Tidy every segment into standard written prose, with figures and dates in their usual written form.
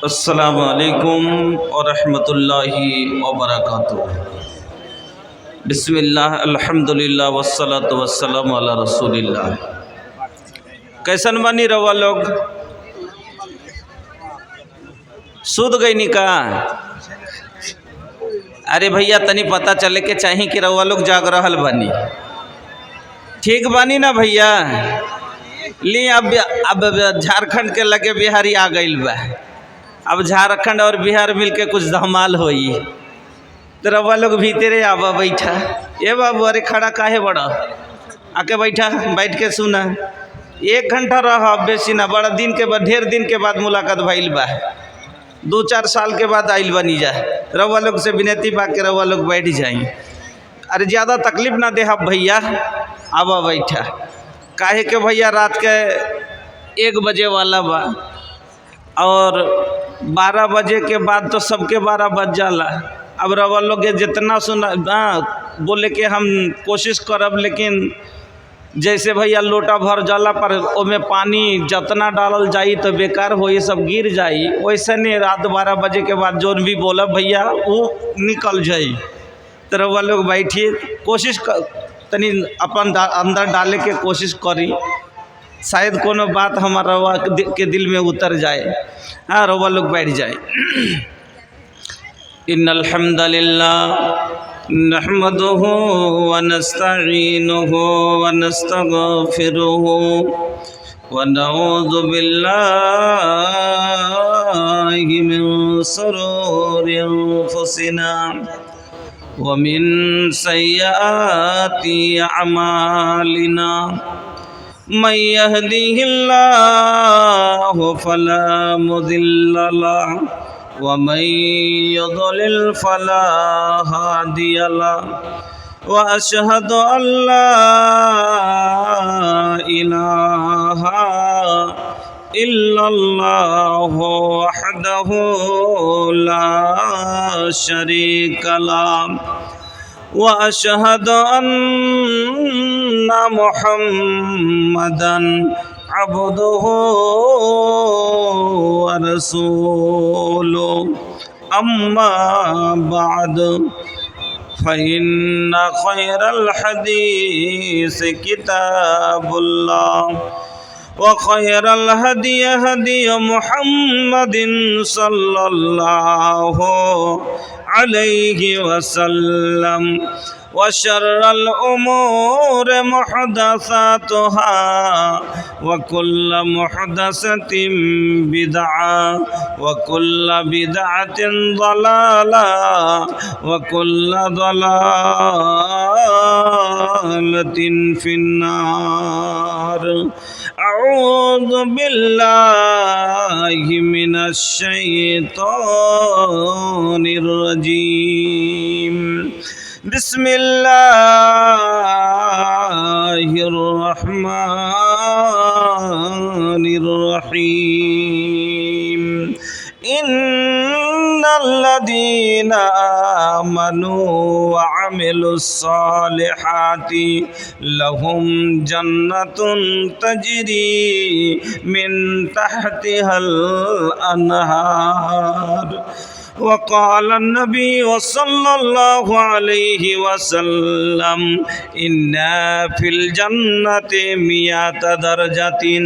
अस्सलामु अलैकुम व रहमतुल्लाहि व बरकातुहू। बिस्मिल्लाह अल्हम्दुलिल्लाह वस्सलातु वस्सलामु अला रसूलिल्लाह। कैसन बनी रवा लोग? सूद गई नी का? अरे भैया तनी पता चले के चाहिए कि रवा लोग जाग रहल बनी। ठीक बानी ना भैया? ली अब झारखंड के लगे बिहारी आ गईल बा। अब झारखंड और बिहार मिलके कुछ धमाल होई। तो रवा लोग भीतरे आवा बैठा। ये बाबू अरे खड़ा काहे बड़ा? आके बैठा, बैठ के सुना। 1 घंटा रहा, बेसी ना। बड़ा दिन के बाद, ढेर दिन के बाद मुलाकात भइल बा। 2-4 साल के बाद आइल बनी जा। रवा लोग से विनती बा के रवा लोग बैठ जाई। अरे ज़्यादा तकलीफ ना दे भैया, आवा बैठा। काहे के भैया रात के 1 बजे वाला बा और 12 बजे के बाद तो सबके 12 बज जाला। अब रवा लोग के जितना सुना बोले के हम कोशिश करब, लेकिन जैसे भैया लोटा भर जाला पर ओमे पानी जितना डालल जाई तो बेकार हो, ये सब गिर जाई। वैसे नहीं, रात 12 बजे के बाद जो भी बोलब भैया वो निकल जाई। तो रवा लोग बैठिए, कोशिश तनी अपन अंदर डाले के कोशिश करी, शायद कोनो बात हमारा रवा के दिल में उतर जाए। हाँ, रवा लोग बैठ जाए। इन्नल हम्दलिल्लाह नहमदुहु व नस्तईनुहु व नस्तगफिरुहु व नऊज़ु बिल्लाहि मिन शुरूरि अंफुसिना व मिन सय्यिआति अमालिना। मन यहदिहिल्लाहु फला मुदिल्ल लहु व मन युद्लिल फला हादिय लहु व अशहदु अल्ला इलाहा इल्लल्लाहु वहदहु ला शरीका लहु व अशहदु अन्ना मुहम्मदन अब्दुहु व रसूलुहु। अम्मा बाद फ़इन्न खैरल हदीस किताबुल्लाह व खैरल हदी हदी मुहम्मदिन सल्लल्लाहु अलैहि वसल्लम व शर्रल उमूर मुहदसातुहा व कुल्ल मुहदसतिन बिदअ व कुल्ल बिदअतिन ज़लाला व कुल्ल ज़लालतिन फिन्नार। अऊज़ु बिल्लाहि मिनश शैतानिर रजीम। बिस्मिल्लाहिर रहमानिर रहीम। इन्नल्लज़ीना आमनू व अमिलुस्सालिहाति लहुम जन्नतुन तजरी मिन तहतिहल अन्हार। वक़ाल नबी सल्लल्लाहु अलैहि वसल्लम इन्ना फिल जन्नति मियत दरजतिन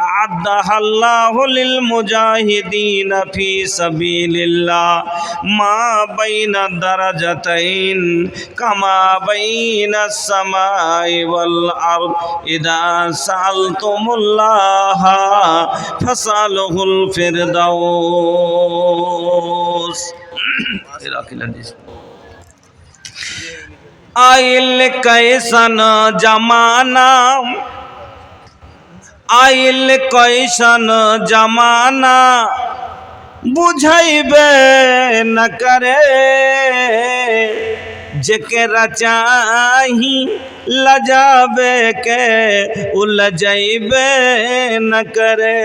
अअद्दहल्लाहु लिल मुजाहिदीन फी सबीलिल्लाह मा बैन दरजतैन कमा बैन समाई वल अर्द इदा सअलतुमुल्लाह फसअलुहुल फिरदौस। आइल कैसन जमाना, आइल कैसन जमाना बुझैबे न करे। जेकरा चाही लजाबे के उलझैबे न करे।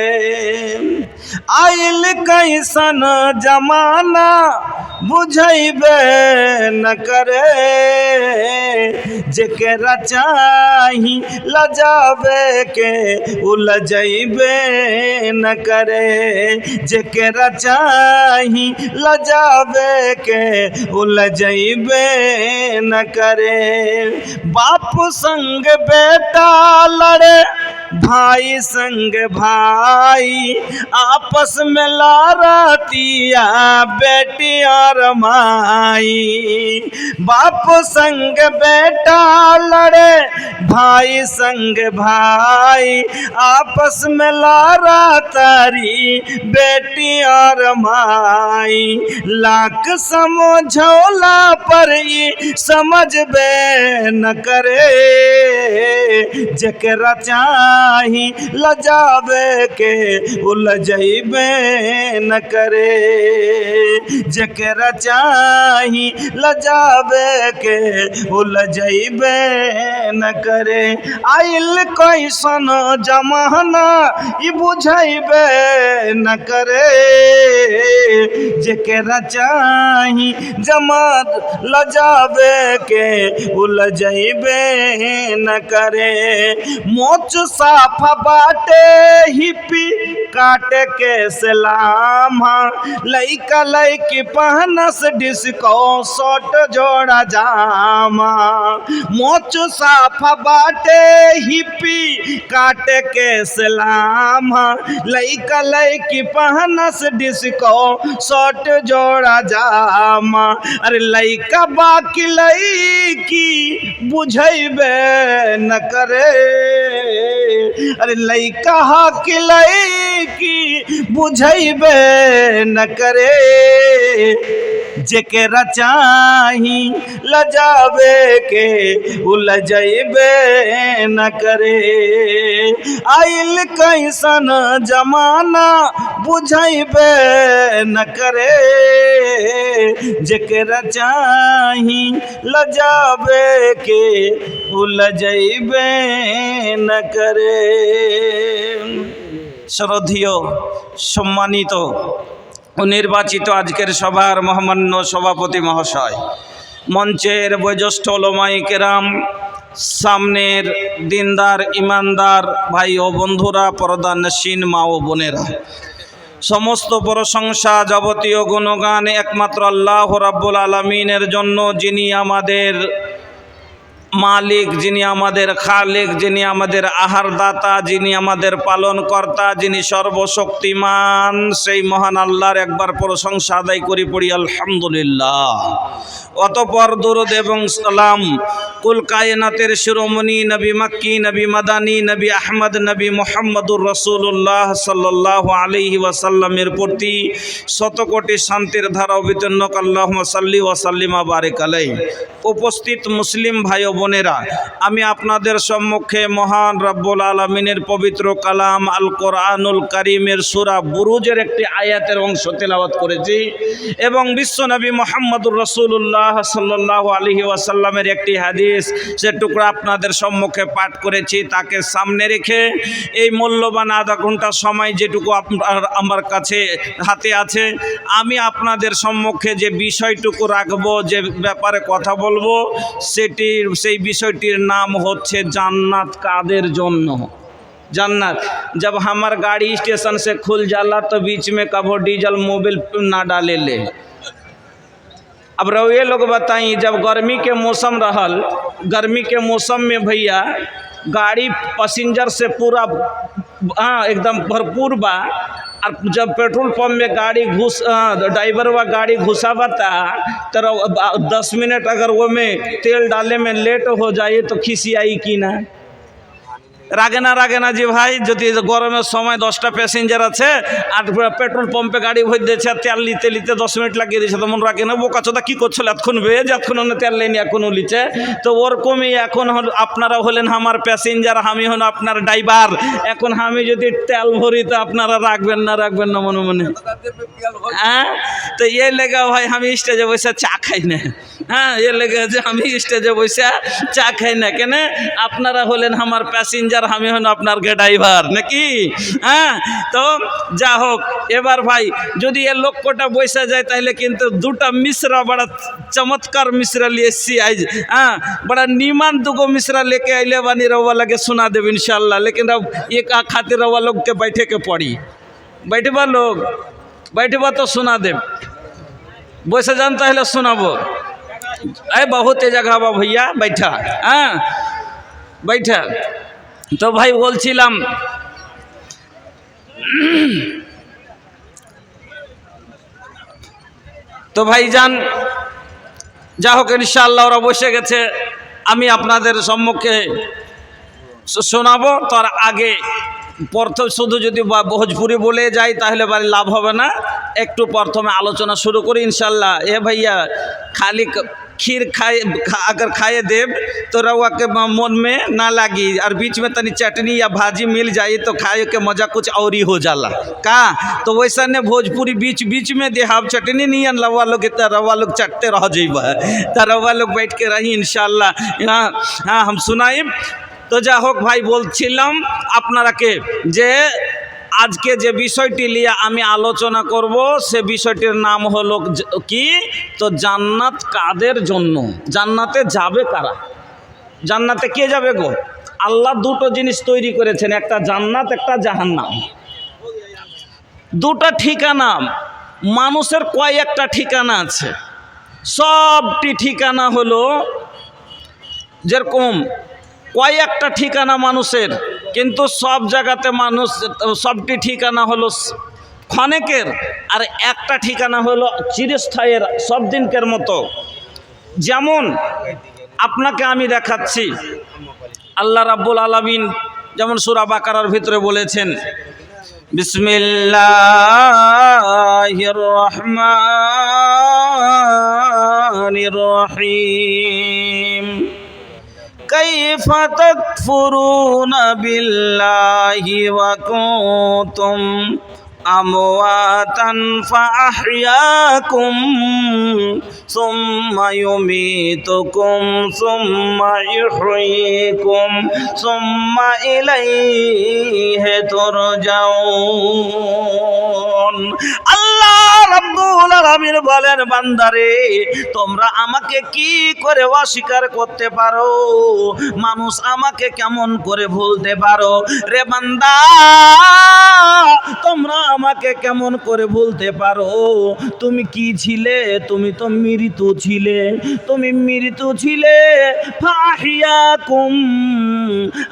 आइल कैसन जमाना बुझैबे न करे, जेकरा चाही लजावे के उलझैबे न करे, जेकरा चाही लजावे के उलझैबे न करे। बाप संग बेटा लड़े, भाई संग भाई, आपस में लड़तिया बेटी और माई। बाप संग बेटा लड़े, भाई संग भाई, आपस में लड़तारी बेटी और माई। लाख समझौला पर ही समझबे न करे, जेकरा चाही लजावे के उलझैबे न करे, जेकरा चाही लजावे के उलझैबे न करे। आइल कैसन जमाना ई बुझैबे न करे, जेकरा चाही जमात लजावे के उलझैबे न करे। मोच साफ बाटे हिपी काटे के सलाम, लइका लइकी पहनस डिस्को शॉर्ट जोड़ा जामा। मोच साफ बाटे हिपी काटे के सलाम, लइका लइकी पहनस डिस्को शॉर्ट जोड़ा जामा। अरे लइका बाकी लइकी बुझैबे न करे, अरे लइका हाकी लइकी बुझैबे न करे, जेकरा चाही लजावे के उलझैबे न करे। आइल कैसन जमाना बुझैबे न करे, जेकरा चाही लजावे के उलझैबे न करे। শ্রদ্ধেয় সম্মানিত ও নির্বাচিত আজকের সভার মহামান্য সভাপতি মহাশয়, মঞ্চের বয়োজ্যেষ্ঠ ওলামায়ে কেরাম, সামনের দিনদার ইমানদার ভাই ও বন্ধুরা, পর্দানশীন মা ও বোনেরা, সমস্ত প্রশংসা যাবতীয় গুণগান একমাত্র আল্লাহ রাব্বুল আলামিনের জন্য, যিনি আমাদের মালিক, যিনি আমাদের খালিক, যিনি আমাদের আহারদাতা, যিনি আমাদের পালনকর্তা, যিনি সর্বশক্তিমান। সেই মহান আল্লাহর একবার প্রশংসা আদায় করি, পড়ি আলহামদুলিল্লাহ। অতঃপর দরুদ এবং সালাম কুল কায়নাতের শিরোমণি নবী মক্কি, নবী মাদানী, নবী আহমদ, নবী মুহাম্মদুর রাসূলুল্লাহ সাল্লাল্লাহু আলাইহি ওয়াসাল্লামের প্রতি শতকোটি শান্তির ধারা অবতীর্ণ আল্লাহুম্মা সাল্লি ওয়া সাল্লিমা বারিক আলাইহি। উপস্থিত মুসলিম ভাই ও বোনেরা, আমি আপনাদের সম্মুখে মহান রব্বুল আলামিনের পবিত্র কালাম আল কোরআনুল কারীমের সূরা বুরুজের একটি আয়াতের অংশ তেলাওয়াত করেছি এবং বিশ্বনবী মুহাম্মদুর রাসূলুল্লাহ সাল্লাল্লাহু আলাইহি ওয়াসাল্লামের একটি হাদিস সে টুকরা আপনাদের সম্মুখে পাঠ করেছি। তাকে সামনে রেখে এই মূল্যবান আধা ঘন্টা সময় যেটুকু আমার কাছে হাতে আছে, আমি আপনাদের সম্মুখে যে বিষয়টুকু রাখবো, যে ব্যাপারে কথা বলবো, সেই বিষয়টির নাম হচ্ছে জান্নাত কাদের জন্য। जन्नत, जब हमार गाड़ी स्टेशन से खुल जाला तो बीच में कबो डीजल मोबिल ना डाले ले। अब रउए लोग बताई, जब गर्मी के मौसम रहल, गर्मी के मौसम में भैया गाड़ी पैसेंजर से पूरा एकदम भरपूर बा, और जब पेट्रोल पंप में गाड़ी ड्राइवर व गाड़ी घुसावता तो 10 मिनट अगर वो में तेल डाले में लेट हो जाए तो खिसियाई की ना, রাগে না জি ভাই। যদি গরমের সময় 10টা প্যাসেঞ্জার আছে আর পেট্রোল পাম্পে গাড়ি ভরে দিয়েছে, আর তেল নিতে 10 মিনিট লাগিয়ে দিয়েছে, তো মন রাখে না বোকা চোদা কী করছিল এতক্ষণ বেয়ে, যতক্ষণ তেল লেনি এখনও লিছে। তো ওরকমই এখন আপনারা হলেন আমার প্যাসেঞ্জার, আমি হন আপনার ড্রাইভার। এখন আমি যদি তেল ভরি তো আপনারা রাখবেন না মনে মনে, হ্যাঁ? তো এই লেগে ভাই আমি স্টেজে বসে চা খাই না, হ্যাঁ এ লেগে যে আমি স্টেজে বসে চা খাই না কেন, আপনারা হলেন আমার প্যাসেঞ্জার, আমি হন আপনার ড্রাইভার নাকি। হ্যাঁ তো যা হোক, এবার ভাই যদি এ লক্ষ্যটা বসে যায় তাহলে কিন্তু দুটা মিশ্রা বড়া चमत्कार मिश्रा लिए आइज। हाँ बड़ा नीमान दुगो मिश्रा लेके अले बानी, रवा लगे सुना देव इंशाल्लाह। लेकिन अब एक खातिर रवा लोग के बैठे के पड़ी, बैठबा लोग बैठबा तो सुना देव, बस जानता है सुनाबो। अरे बहुत जगह बा भैया बैठा। हाँ बैठा तो भाई बोलছিলাম तो भाईजान যা হোক ইনশাআল্লাহ ওরা বসে গেছে, আমি আপনাদের সম্মুখে শোনাবো। তার আগে প্রথম শুধু যদি ভোজপুরি বলে যাই তাহলে বাড়ি লাভ হবে না, একটু প্রথমে আলোচনা শুরু করি इंशाल्लाह। ए भैया खाली खीर खाए अगर खाए देव तो रवा के मन में ना लगी, और बीच में तनी चटनी या भाजी मिल जाए तो खाए के मज़ा कुछ और ही हो जाला का। तो वैसा ने भोजपुरी बीच बीच में दे हम चटनी नहीं रवा लोग इतना रवा लोग चटते रह जाइब, तो रवा लोग बैठ के रही इंशाल्लाह। हाँ हाँ हम सुनाई। तो जा হোক ভাই বলছিলাম আপনারাকে যে আজকে যে বিষয়টি নিয়ে আমি আলোচনা করব সে বিষয়টির নাম হলো কি, তো জান্নাত কাদের জন্য, জান্নাতে যাবে কারা, জান্নাতে কে যাবে গো। আল্লাহ দুটো জিনিস তৈরি করেছেন, একটা জান্নাত একটা জাহান্নাম। দুটো ঠিকানা, মানুষের কয়েকটা ঠিকানা আছে, সবটি ঠিকানা হলো যেরকম কয়েকটা ঠিকানা মানুষের, কিন্তু সব জায়গাতে মানুষ সবটি ঠিকানা হলো ক্ষণিকের, আর একটা ঠিকানা হলো চিরস্থায়ীর, সব দিনকের মতো। যেমন আপনাকে আমি দেখাচ্ছি, আল্লাহ রাব্বুল আলামিন যেমন সূরা বাকারার ভিতরে বলেছেন, বিসমিল্লাহির রহমানির রহিম। كيف تكفرون بالله وكنتم أمواتا فأحياكم ثم يميتكم ثم يحييكم ثم إليه ترجعون। আল্লাহ রাব্বুল আলামিন বলেন, বান্দারে তোমরা আমাকে কি করে অস্বীকার করতে পারো, মানুষ আমাকে কেমন করে ভুলতে পারো রে বান্দা, তোমরা আমাকে কেমন করে ভুলতে পারো। তুমি কি ছিলে, তুমি তো মৃত ছিলে, তুমি মৃত ছিলে। ফাহিয়াকুম,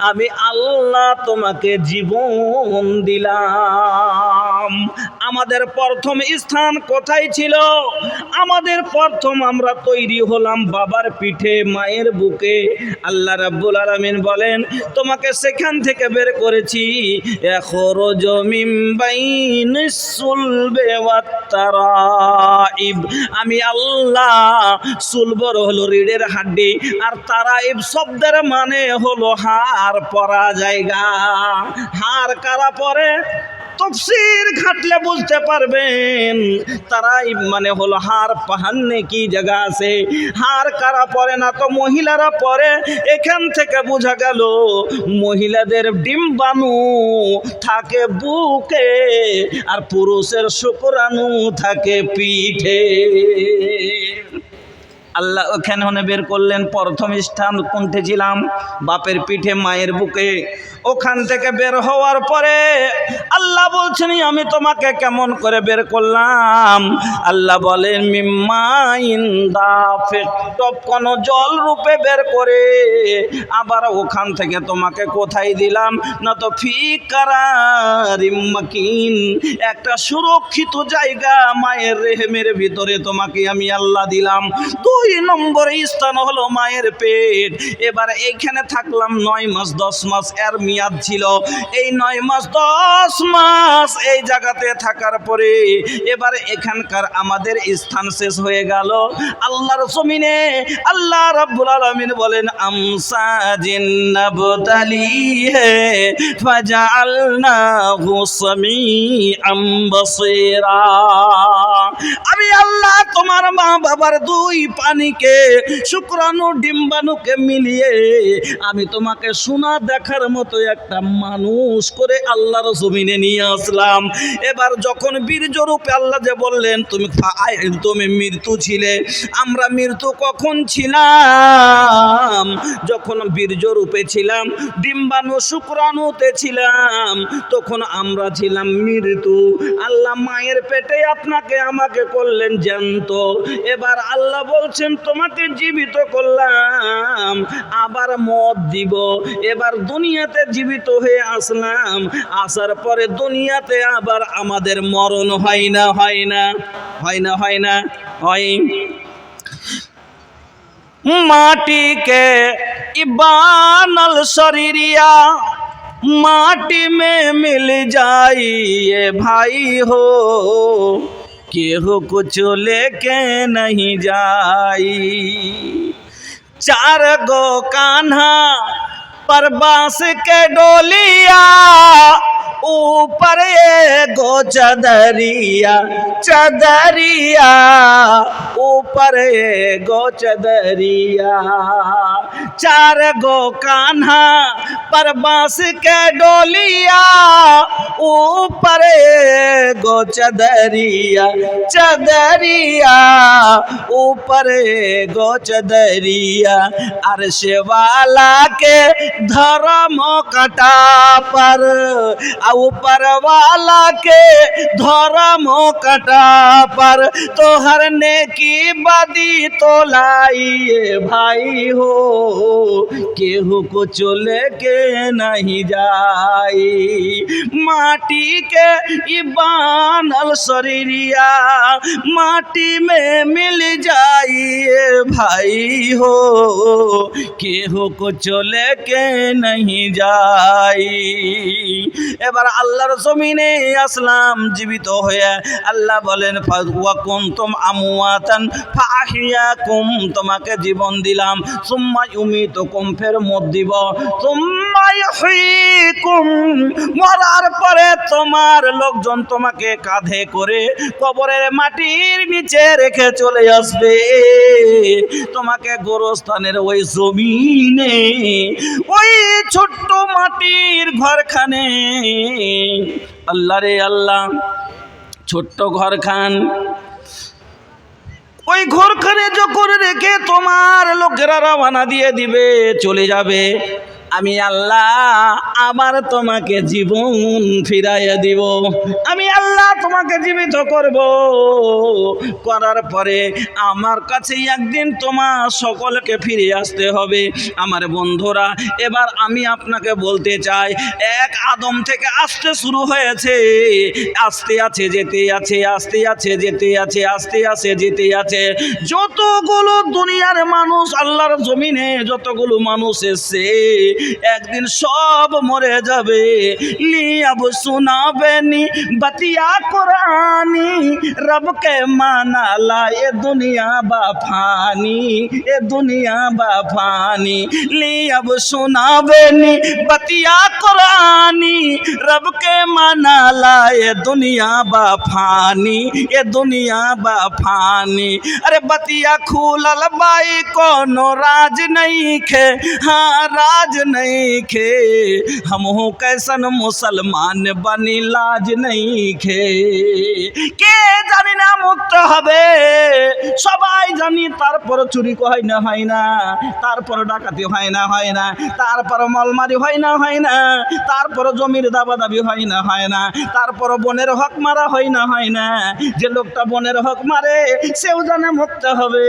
আমি আল্লাহ তোমাকে জীবন দিলাম। আমাদের প্রথম স্থান কোথায় ছিল, আমাদের প্রথম আমরা তৈরি হলাম বাবার পিঠে, মায়ের বুকে। আল্লাহ রাব্বুল আলামিন বলেন, তোমাকে সেখান থেকে বের করেছি, এখরজ মিন বাইনিস সুলবে ওয়াত তারাইব। আমি আল্লাহ, সুলবর হলো রিড়ের হাড্ডি, আর তারাইব শব্দের মানে হলো হাড় পরা জায়গা। হাড় কারা পরে, তফসির ঘাটলে বুঝতে পারবেন, তারাই মানে হলো হাড় পাহান্নে কি জায়গা আছে। হাড় কারা পরে না, তো মহিলারা পরে। এখান থেকে বোঝা গেল মহিলাদের ডিম্বাণু থাকে বুকে, আর পুরুষের শুক্রাণু থাকে পিঠে। আল্লাহ ওখানে হনে বের করলেন। প্রথম স্থান কোনতে ছিলাম, বাপের পিঠে মায়ের বুকে। ওখান থেকে বের হওয়ার পরে আল্লাহ বলছেন, আমি তোমাকে কেমন করে বের করলাম। আল্লাহ বলেন, মিম্মাইন দাফিক, কোন জল রূপে বের করে। আবার ওখান থেকে তোমাকে কোথায় দিলাম না, তো ফি কারারিম মাকিন, একটা সুরক্ষিত জায়গা মায়ের রেহেমের ভিতরে তোমাকে আমি আল্লাহ দিলাম। 2 নম্বর স্থান হলো মায়ের পেট। এবার এইখানে থাকলাম 9 মাস 10 মাস, এর মেয়াদ ছিল এই 9 মাস 10 মাস। এই জায়গাতে থাকার পরে এবার এখানকার আমাদের স্থান শেষ হয়ে গেল আল্লাহর জমিনে। আল্লাহ রাব্বুল আলামিন বলেন, আমসাজিন নাবতালিহি ফাজআলনাহু সামিআম বাসীরা। আমি আল্লাহ তোমার মা বাবার দুই পানিকে শুক্রাণু ডিম্বাণুকে মিলিয়ে আমি তোমাকে সোনা দেখার মতো একটা মানুষ করে আল্লাহর জমিনে নিয়ে আসলাম। এবার যখন বীর্যরূপে আল্লাহ যে বললেন তুমি মৃত্যু ছিলে, আমরা মৃত্যু কখন ছিলাম? যখন বীর্যরূপে ছিলাম, ডিম্বাণু শুক্রাণুতে ছিলাম, তখন আমরা ছিলাম মৃত্যু। আল্লাহ মায়ের পেটে আপনাকে আমাকে করলেন জ্যান্ত। এবার আল্লাহ বলছেন তোমাকে জীবিত করলাম, আবার মত দিব। এবার দুনিয়াতে জীবিত হয়ে আসলাম, আসার পরে দুনিয়াতে আবার আমাদের মরণ হয় না, হয় না, হয় না, হয় না, হয়। माटी के इबानल शरीरिया माटी में मिल जाइए भाई हो, केहू कुछ लेके नहीं जाई। चार गो कान्हा पर बांस के डोलिया, ऊपर एगो चदरिया, चदरिया ऊपर एगो चदरिया। चार गो कान्हा पर बांस के डोलिया, ऊपर एगो चदरिया, चदरिया ऊपर एगो चदरिया। अर्श वाला के धर्म कटा पर, ऊपर वाला के धर्म कटा पर, तो हर नेकी बदी तो लाइए भाई हो, केहू कुछ लेके नहीं जाई। माटी के इबानल शरीरिया माटी में मिल जाइए भाई हो, केहू कुछ लेके नहीं जाई। এবার আল্লাহর জমিনে আসলাম জীবিত হয়ে। আল্লাহ বলেন ওয়া কুনতুম আমওয়াতান ফাহিয়াকুম, তোমাকে জীবন দিলাম। সুম্মা ইউমিতুকুম, ফের মত দিব। সুম্মা ইউহয়িকুম, মরার পরে তোমার লোকজন তোমাকে কাঁধে করে কবরের মাটির নিচে রেখে চলে আসবে। তোমাকে গোরস্থানের ওই জমিনে ওই ছোট্ট মাটির ঘরখানে, আল্লাহ রে আল্লাহ, ছোট্ট ঘরখান, ওই ঘরখানে যখন রেখে তোমার লোকেরা রওনা দিয়ে দিবে, চলে যাবে, আমি আল্লাহ আবার তোমাকে জীবন ফিরাইয়া দিব। আমি আল্লাহ তোমাকে জীবিত করব, করার পরে আমার কাছে একদিন তোমার সকলকে ফিরে আসতে হবে। আমার বন্ধুরা, এবার আমি আপনাকে বলতে চাই, এক আদম থেকে আসতে শুরু হয়েছে, আসতে আছে, যেতে আছে, আসতে আছে, যেতে আছে, আসতে আছে, যেতে আছে। যতগুলো দুনিয়ার মানুষ আল্লাহর জমিনে যতগুলো মানুষ এসছে, একদিন সব মরে যাবে। লিয়াব সুনাবেনি बतिया कुरानी, रब के माना ला, ये दुनिया बाफानी, ये दुनिया बाफानी। ली अब सुनावेनी बतिया कुरानी, रब के माना ला, ये दुनिया बाफानी, ये दुनिया बाफानी। अरे बतिया खूलल बाई कोनो राज नहीं खे, हाँ राज नहीं खे। हम हो कैसन मुसलमान बनी लाज नहीं खे। কে জানি না মুক্ত হবে, সবাই জানি, তারপর চুরি হয় না, হয় না, তারপর ডাকাতি হয় না, হয় না, তারপর মলমারি হয় না, হয় না, তারপর জমির দাবাদাবি হয় না, হয় না, তারপর বনের হক মারা হয় না, হয় না। যে লোকটা বনের হক মারে সেও জানে মরতে হবে,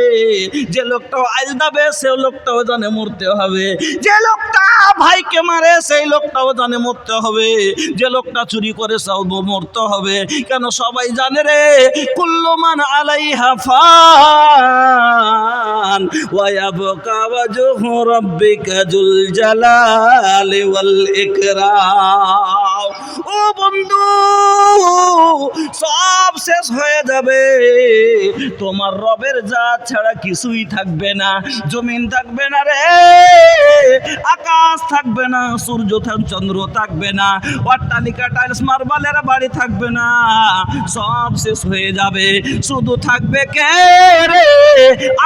যে লোকটা আইল দাবে সেই লোকটাও জানে মরতে হবে, যে লোকটা ভাইকে মারে সেই লোকটাও জানে মরতে হবে, যে লোকটা চুরি করে সেও মরতে হবে। কেন সবাই জানে রে, কুল্লু মান আলাইহা ফান ওয়া ইয়াবকা ওয়াজহু রাব্বিকা যুল জালালি ওয়াল ইকরাম। ও বন্ধু, সব শেষ শেষ হয়ে যাবে, তোমার রবের জাত ছাড়া কিছুই থাকবে না। জমিন থাকবে না রে, আকাশ থাকবে না, সূর্য চন্দ্র থাকবে না, অট্টালিকা টাইলস মার্বেলের বাড়ি থাকবে না, সব শেষ হয়ে যাবে। শুধু থাকবে কে রে?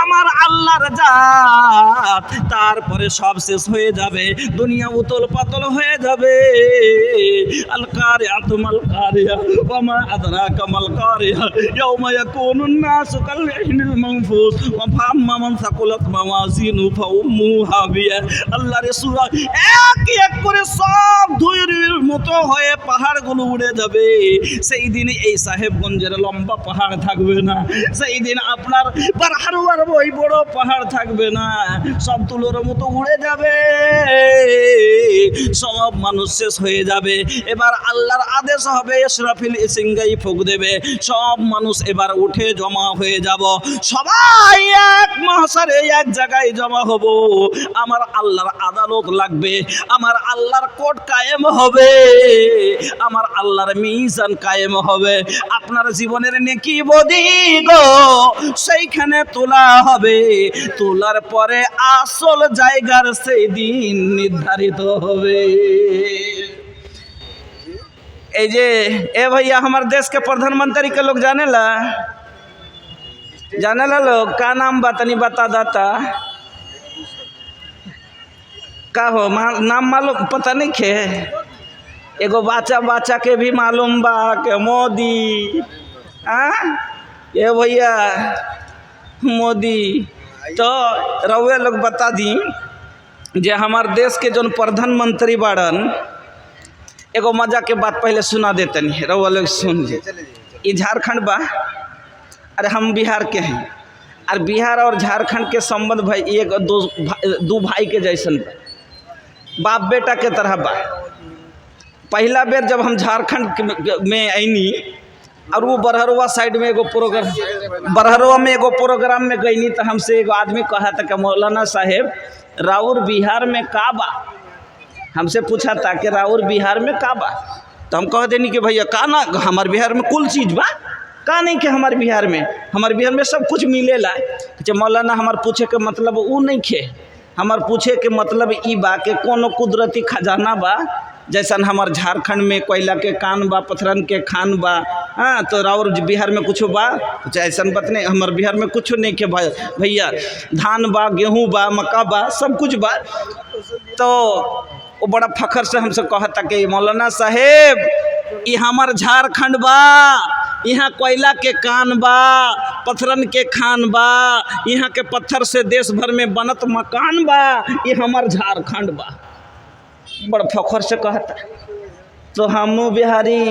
আমার আল্লাহর জাত। তারপরে সব শেষ হয়ে যাবে, দুনিয়া উতল পাতল হয়ে যাবে। আল কারিয়াতু মাল কারিয়া ওয়া মা আদরাকা মাল কারিয়া ইয়াউমা ইয়াকুনুন নাসু কাল ইহনিল মানফুস ওয়া ফাম্মা মান সাকুলাত মাওয়াজিনু ফাউম্মুহু হাবিয়া। আল্লাহর সূরা এক এক করে সব ধুয়ের মতো হয়ে পাহাড়গুলো উড়ে যাবে। সেই দিন এই সাহেবগঞ্জের লম্বা পাহাড় থাকবে না, সেই দিন আপনার পাহাড়ের ওই বড় পাহাড় থাকবে না, সব তুলোর মতো উড়ে যাবে, সব মানুষ শেষ হয়ে যাবে। এবার আল্লাহর আদেশ হবে, ইসরাফিল সিংগাই ফুঁক দেবে, সব মানুষ এবার উঠে জমা হয়ে যাব, সবাই এক মাহশারে এক জায়গায় জমা হব। আমার আল্লাহর আদালত লাগবে, আমার আল্লাহর কোর্ট কায়েম হবে, আমার আল্লাহর মিজান কায়েম হবে। আপনার জীবনের নেকি বদি গো সেইখানে তোলা হবে, তোলার পরে আসল জায়গার সেই দিন নির্ধারিত হবে। এই যে এ भैया हमारे देश के प्रधानमंत्री के लोग जानेला लोग का नाम बतानी बता दाता का हो नाम मालूम पता नहीं खे? एगो बाचा के भी मालूम बा के मोदी। ये भैया मोदी तो रउए लोग बता दी जे हमार देश के जो प्रधानमंत्री बाड़न, एगो मजा के बात पहले सुना देतनी, रउआ लोग सुन ले। ये झारखंड बा, अरे हम बिहार के हैं, और बिहार और झारखंड के संबंध भाई एक दो भाई के जैसन बा, बाप बेटा के तरह बा। पहला बेर जब हम झारखंड में आईनी और वो बरहरवा साइड में एगो प्रोग्राम में गईनी, तो हमसे एगो आदमी कहा था कि मौलाना साहेब राउर बिहार में का बा? हमसे पूछा था कि राउर बिहार में का बा? तो हम कह देनी कि भैया का ना हमारे बिहार में कुल चीज़ बा, का नहीं कि हमारे बिहार में सब कुछ मिलेला। मौलाना हमार पूछे के मतलब वो नहीं खे, हमार पूछे के मतलब ई बा के कोनो कुदरती खजाना बा जैसन हमार झारखंड में कोयला के कान बा, पत्थरन के खान बा। हाँ, तो राउर बिहार में कुछ बा? कुछ ऐसा बात नहीं, हमारे बिहार में कुछ नहीं के भैया, धान बा, गेहूँ बा, मक्का बा, सब कुछ बा। तो वो बड़ा फखर से हमसे कहता कि मौलाना साहेब ये हमार झारखंड बा, यहाँ कोयला के कान बा, पत्थरन के खान बा, यहाँ के पत्थर से देश भर में बनत मकान बा, ये हमार झारखंड बा। बड़ा फखर से कहता। तो हम बिहारी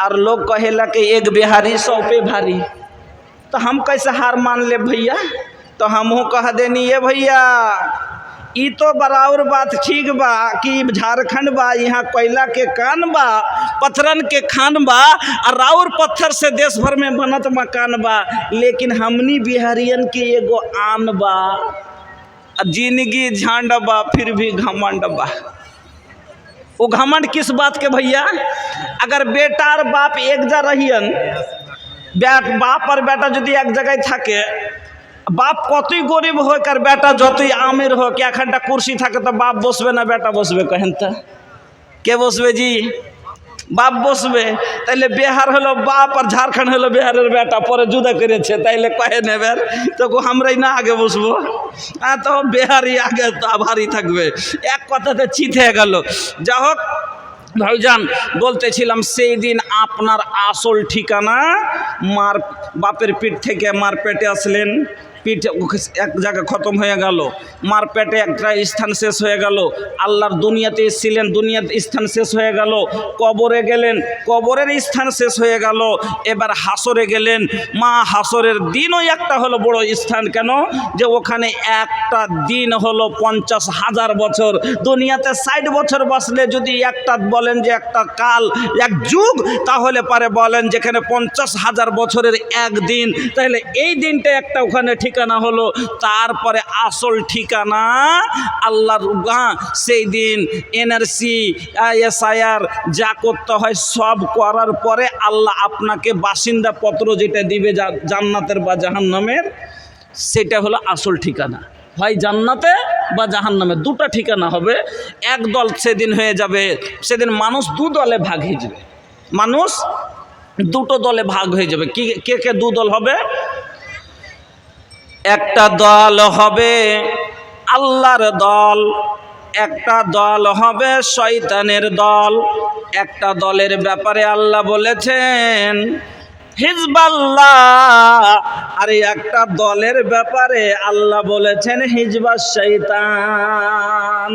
और लोग कहेला कि एक बिहारी 100 पे भारी, तो हम कैसे हार मान ले भैया? तो हमहू कह देनी ये भैया ई तो बराबर बात ठीक बा कि झारखंड बा, यहाँ कोयला के कान बा, पत्थरन के खान बा, और राउर पत्थर से देश भर में बनत मकान बा, लेकिन हमनी बिहारियन के एगो आन बा, जिंदगी झांड बा फिर भी घमंड बा। वो घमंड किस बात के भैया? अगर बेटा और बाप एक जा रहियन, बाप और बेटा यदि एक जगह থাকে, बाप कतई गरीब हो कर बेटा যতই आमिर हो, क्या खंडा कुर्सी থাকে तो बाप बसबे ना बेटा बसबे? कहें तो के बसबे जी? बाप बसबे। ताइले बिहार हलो बाप और झारखंड हलो बिहारेर बेटा, परे जुदा करेছে, ताइले कहे नेबेर तो हमराই না আগে বসবো। তো বিহারি আগে তো আভারই থাকবে, এক কথাতে চিত হয়ে গেল। যা হোক ভাইজান, বলতেছিলাম সেই দিন আপনার আসল ঠিকানা মার বাপের পিঠ থেকে মার পেটে আসলেন, পিঠ এক জায়গা খতম হয়ে গেল, মার পেটে একটা স্থান শেষ হয়ে গেল, আল্লাহর দুনিয়াতে এসেছিলেন, দুনিয়ার স্থান শেষ হয়ে গেল, কবরে গেলেন, কবরের স্থান শেষ হয়ে গেল, এবার হাসরে গেলেন। মা হাসরের দিনও একটা হলো বড় স্থান, কেন যে ওখানে একটা দিন হলো 50,000 বছর। দুনিয়াতে 60 বছর বসলে যদি একটা বলেন যে একটা কাল, এক যুগ, তাহলে পারে বলেন যেখানে 50,000 বছরের এক দিন, তাহলে এই দিনটা একটা ওখানে ঠিক ঠিকানা হলো, তারপরে আসল ঠিকানা আল্লাহর সেই দিন এনআরসি এসআইআর যা করতে হয় সব করার পরে আল্লাহ আপনাকে বাসিন্দা পত্র যেটা দিবে জান্নাতের বা জাহান্নামের, সেটা হলো আসল ঠিকানা। হয় জান্নাতে বা জাহান্নামে, দুটো ঠিকানা হবে। এক দল সেদিন হয়ে যাবে, সেদিন মানুষ দু দলে ভাগ হয়ে যাবে, মানুষ দুটো দলে ভাগ হয়ে যাবে। কে কে দু দল হবে? একটা দল হবে আল্লাহর দল, একটা দল হবে শয়তানের দল। একটা দলের ব্যাপারে আল্লাহ বলেছেন হিজবাল্লাহ, আর একটা দলের ব্যাপারে আল্লাহ বলেছেন হিজবাস শয়তান।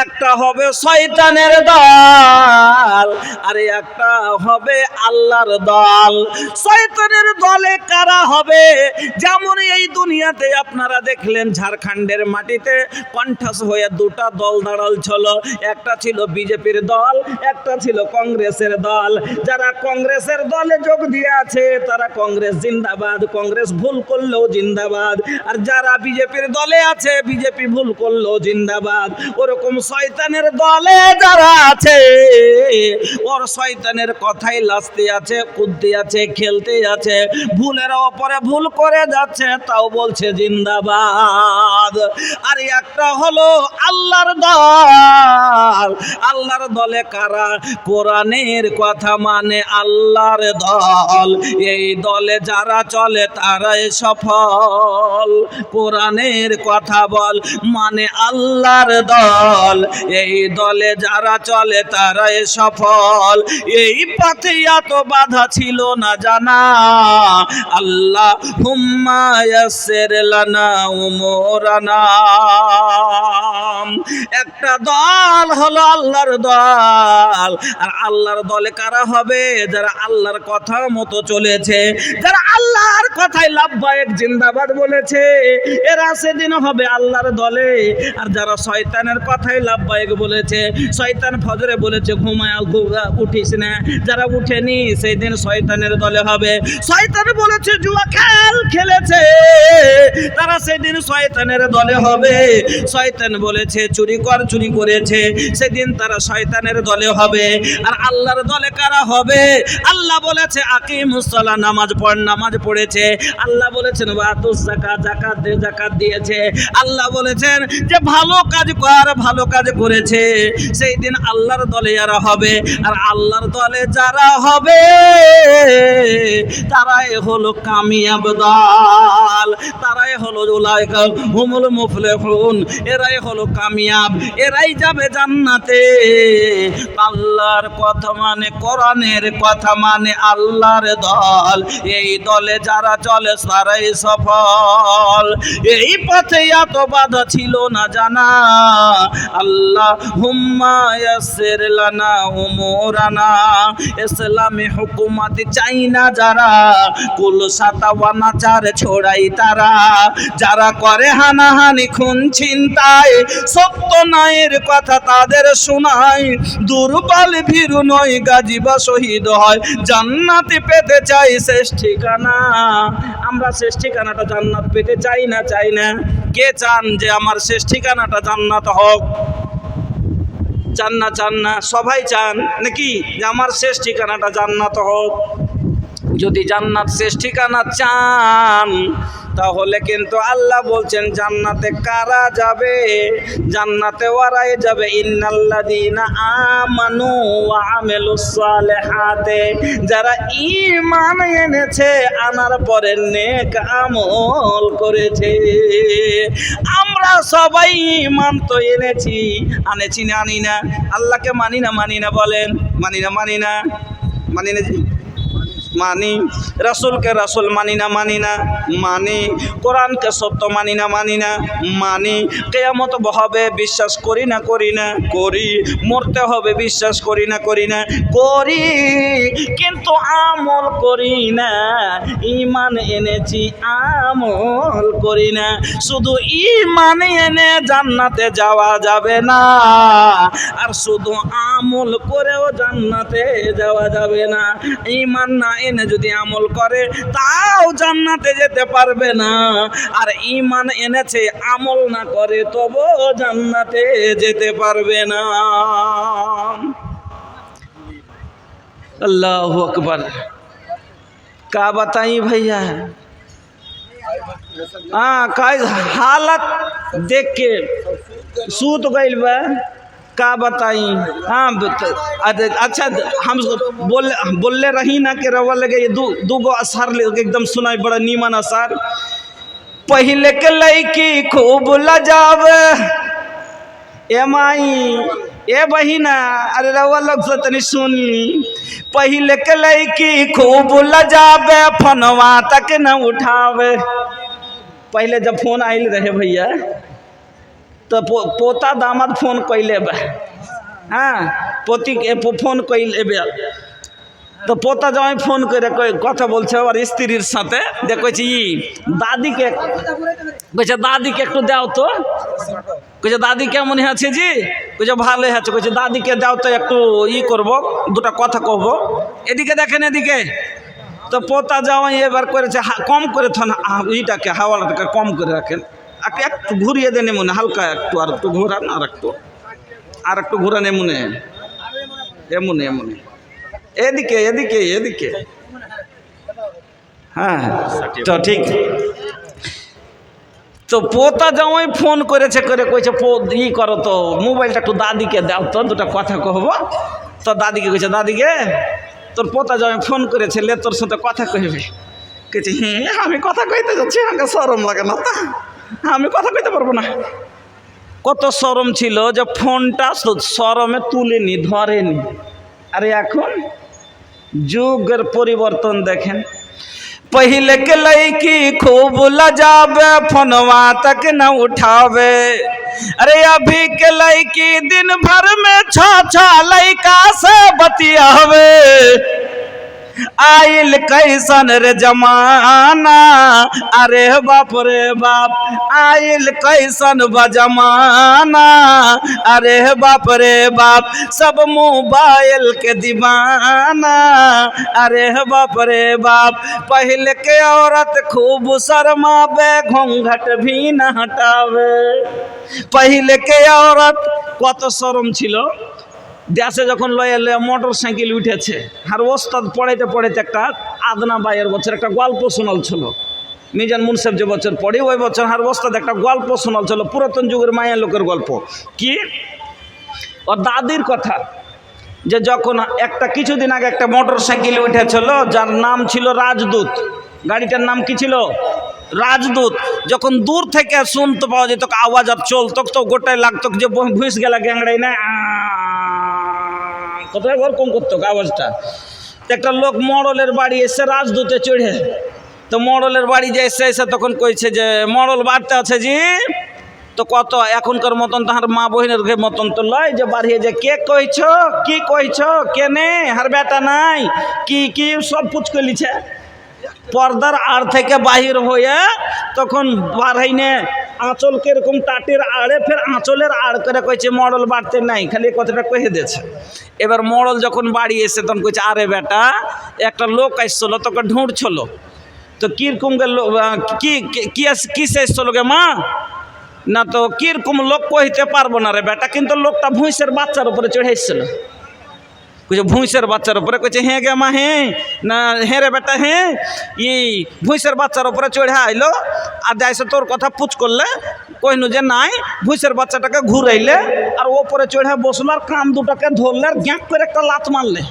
একটা হবে শয়তানের দল আর একটা হবে আল্লাহর দল। শয়তানের দলে কারা হবে? যেমন এই দুনিয়াতে আপনারা দেখলেন ঝাড়খণ্ডের মাটিতে কণ্ঠাস হয়ে দুটা দল দাঁড়াল ছিল, একটা ছিল বিজেপির দল, একটা ছিল কংগ্রেসের দল। যারা কংগ্রেসের দলে যোগ দিয়ে আছে তারা কংগ্রেস জিন্দাবাদ, কংগ্রেস ভুল করলেও জিন্দাবাদ। আর যারা বিজেপির দলে আছে বিজেপি ভুল করলেও জিন্দাবাদ। ওরকম শয়তানের দলে যারা আছে ওর শয়তানের কথাই লাস্তে আছে, কুদতে আছে, খেলতে আছে, ভুলের ওপরে ভুল করে যাচ্ছে তাও বলছে জিন্দাবাদ। আর একটা হলো আল্লাহর দল। আল্লাহর দলে কারা? কোরআনের কথা মানে আল্লাহর দল। এই দলে যারা চলে তারাই সফল। কোরআনের কথা বল মানে আল্লাহর দল। এই দলে যারা চলে তারাই সফল। এই পথে এত বাধা ছিল না জানা, আল্লাহ হুম্মা ইয়াসসির লানা উমুরানা। একটা দল হলো আল্লাহর দল। আর আল্লাহর দলে কারা হবে? যারা আল্লাহর কথা মতো চলেছে, যারা আল্লাহর কথায় লাব্বাইক জিন্দাবাদ বলেছে, এরা সেদিন হবে আল্লাহর দলে। আর যারা শয়তানের কথায় লাব্বাইক বলেছে, শয়তান ফজরে বলেছে ঘুমায় উঠিস না, যারা উঠেনি সেই দিন শয়তানের দলে হবে। শয়তান বলেছে জুয়া খেলেছে, তারা সেদিন শয়তানের দলে হবে। শয়তান বলেছে চুরি করেছে, সেদিন তারা শয়তানের দলে হবে। আর আল্লাহর দলে কারা হবে? আল্লাহ বলেছে আকিমুস সালাহ, নামাজ পড়েছে। আল্লাহ বলেছেন ওয়াতুস যাকাত, যাকাত দিয়েছে। আল্লাহ বলেছেন যে ভালো কাজ কর, ভালো কাজ করেছে। সেই দিন আল্লাহর দলে যারা হবে, আর আল্লাহর দলে যারা হবে তারাই হলো কামিয়াব দল, তারাই হলো উলাইকা হুমুল মুফলিহুন। এরাই হলো কামিয়াব, এরাই যাবে জান্নাতে। আল্লাহর কথা মানে, কোরআনের কথা মানে আল্লাহর দল। এই দলে যারা চলে তারাই সফল। এই পথে এত বাধা ছিল না জানা, আল্লাহ হুম্মা ইয়াসসির লানা উমুরানা। ইসলামী হুকুমত চাই না যারা, কুল সাতাওয়ানাচার ছোড়াই তারা, যারা করে হানাহানি খুন ছিনতাই, সত্য নায়ের কথা তাদের শোনায়, দুর্বল ভীরু নয় গাজী বা শহীদ হয়, জান্নাতে পেতে চাই শেষ ঠিকানা। আমরা শেষ ঠিকানাটা জান্নাত পেতে চাই না? কে চান যে আমার শেষ ঠিকানাটা জান্নাত হোক? চান না? সবাই চান নাকি যে আমার শেষ ঠিকানাটা জান্নাত হোক? যদি জান্নাত শেষ ঠিকানা চান তাহলে কিন্তু আল্লাহ বলছেন জান্নাতে কারা যাবে? জান্নাতে ওরাই যাবে ইন্নাল্লাযীনা আমানু ওয়া আমিলুস সালিহাতে, যারা ঈমান এনেছে, আনার পরে নেক আমল করেছে। আমরা সবাই ঈমান তো এনেছি, আনেছি না আনি না? আল্লাহকে মানি না বলেন? মানি না জি, মানি। রাসূলকে রাসূল মানি না মানি। কোরআনকে সত্য মানি না মানি। কিয়ামত হবে বিশ্বাস করি না করি। মরতে হবে বিশ্বাস করি না করি। কিন্তু আমল করি না। ঈমান এনেছি, আমল করি না। শুধু ঈমান এনে জান্নাতে যাওয়া যাবে না, আর শুধু আমল করেও জান্নাতে যাওয়া যাবে না। ঈমান না এনে যদি আমল করে তাও জান্নাতে যেতে পারবে না, আর ঈমান এনেছে আমল না করে তবুও জান্নাতে যেতে পারবে না। अल्लाह अकबर। का बताई भैया, हाँ का हालत देख के सूत गइल बा, का बताई। हाँ अच्छा हम बोले रही ना कि रवा लगे दू गो असर एकदम सुनाई बड़ा नीमन असर। पहले के लड़की खूब लजावे ए माई ए बहिना, अरे रवा लोग से तनी सुन ली। पहले के लड़की खूब लजावे फोनवा तक न उठावे। पहले जब फोन आइल रहे भैया तो पोता दामाद फोन कैले बा, हाँ पोती के फोन कैले बा तो पोता जब फोन करे कथा बोलছে আর স্ত্রীর সাথে দেখছি দাদি কে কইছে দাদি কে একটু দাও তো, কইছে দাদি কেমন আছে জি, কইছে ভালো আছে, কইছে দাদি কে দাও তো একটু করব দুটো কথা কব। এদিকে দেখেন এদিকে তো পোতা যাওয়াই এবার করেছে কম করে থান ইটাকে হাওয়াটাকে কম করে রাখেন, একটু ঘুরিয়ে দেন মনে হালকা একটু, আর একটু ঘোরান, আর একটু ঘোরান এমনে এমনে এমনে এদিকে এদিকে এদিকে, হ্যাঁ তো ঠিক। তো পোতা জামাই ফোন করেছে করে কইছে করো তো মোবাইলটা একটু দাদিকে দাও তো দুটো কথা কহব। তো দাদিকে কইছে দাদিকে তোর পোতা জামাই ফোন করেছে লে তোর সাথে কথা কইবে। কইছে হ্যাঁ আমি কথা কইতে যাচ্ছি, আমাকে শরম লাগে না, তা আমি কথা কইতে পারবো না। কত শরম ছিল যে ফোনটা শরমে তুলেনি ধরেনি। আরে এখন যুগের পরিবর্তন দেখেন। पहले के लड़की खूब लजावे फोनवा तक न उठावे, अरे अभी के लड़की दिन भर में छा लड़का से बतियावे। आइल कैसन रे जमाना, अरे बाप रे बाप आइल कैसन बजमाना, अरे बाप रे बाप सब मोबाइल के दीवाना, अरे बाप रे बाप। पहले के औरत खूब शर्मावे घूंघट भी न हटावे। पहले के औरत কত শরম ছিল, দেশে যখন লয়ে লয়ে মোটর সাইকেল উঠেছে আর ওস্তাদ পড়াইতে পড়াইতে একটা আদনা বাইয়ের বছর একটা গল্প শোনাল ছিল। মিজান মুন্সেফ যে বছর পড়ি ওই বছর আর ওস্তাদ একটা গল্প শোনাল ছিল, পুরাতন যুগের মায়ের লোকের গল্প। কি ওর দাদির কথা, যে যখন একটা কিছুদিন আগে একটা মোটর সাইকেল উঠেছিল যার নাম ছিল রাজদূত। গাড়িটার নাম কি ছিল? রাজদূত। যখন দূর থেকে শুনতে পাওয়া যেত আওয়াজ আর চলতো তো গোটাই লাগতো যে ভুঁস গেলা গ্যাংড়াই না কোথায় ওরকম করতো আওয়াজটা। একটা লোক মডলের বাড়ি এসে রাজদূতে চড়ে, তো মডলের বাড়ি যে এসে এসে তখন কইছে যে মডল বাড়তে আছে জি, তো কত এখনকার মতন তাহার মা বহিনের মতন তো লয় যে বাড়িয়ে যে কে কইছ কি কইছ কেনে হার বেটা নাই কি কি সব পুচকে লিছে। পর্দার আড় থেকে বাহির হয়ে তখন বাড়াইনে আঁচলকে এরকম টাটের আড়ে ফের আঁচলের আড় করে কইছে মডল বাড়তে নাই, খালি কথাটা কয়ে দিয়েছে। এবার মডল যখন বাড়ি এসে তখন কইছে আরে বেটা একটা লোক আসছিল তোকে ঢুঁড়ছিল, তো কিরকম কি কিসে এসছিল গে মা, না তো কিরকম লোক কইতে পারবো না রে বেটা, কিন্তু লোকটা ভুঁইসের বাচ্চার উপরে চড়ে এসেছিল। কইছে ভুঁইসের বাচ্চার উপরে, কইছে হ্যাঁ গে মা হ্যাঁ, না হ্যাঁ রে বেটা হ্যাঁ, ভুঁইসের বাচ্চার উপরে চড়ে আইলো আর যাইছে তোর কথা পুছ করলে কইনু যে নাই, ভুঁইসের বাচ্চাটাকে ঘুরাইলে আর ওপরে চড়ে বসলো আর কান দুটাকে ধরলে আর গ্যাঁক করে একটা লাত মারলে।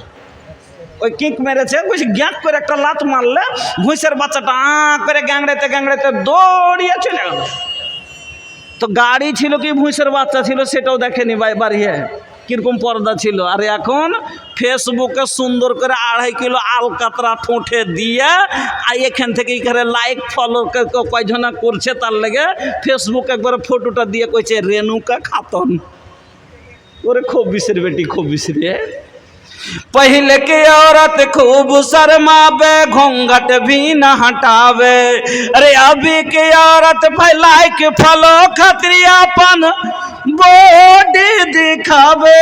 ওই কিক মেরেছে কইছে গ্যাঁক করে একটা লাত মারলে ভুঁইসের বাচ্চাটা করে গ্যাংড়াইতে গ্যাংড়াইতে দৌড়িয়ে চলে গেল। তো গাড়ি ছিল কি ভুঁইসের বাচ্চা ছিল সেটাও দেখেনি বাড়িয়ে কিরকম পর্দা ছিল। আর এখন ফেসবুকে সুন্দর করে 2.5 কিলো আলকাতরা ঠোঁটে দিয়ে আর এখান থেকে এখানে লাইক ফলো কয়জনা করছে তার লেগে ফেসবুক একবার ফটোটা দিয়ে কইছে রেণুকা খাতুন। ওরে খুব বিসির বেটি খুব বিসিরে। पहले के औरत खूब शर्मावे घूंघट भी न हटावे, अरे अभी के औरत भाई लाइक फॉलो खतरियापन बॉडी दिखावे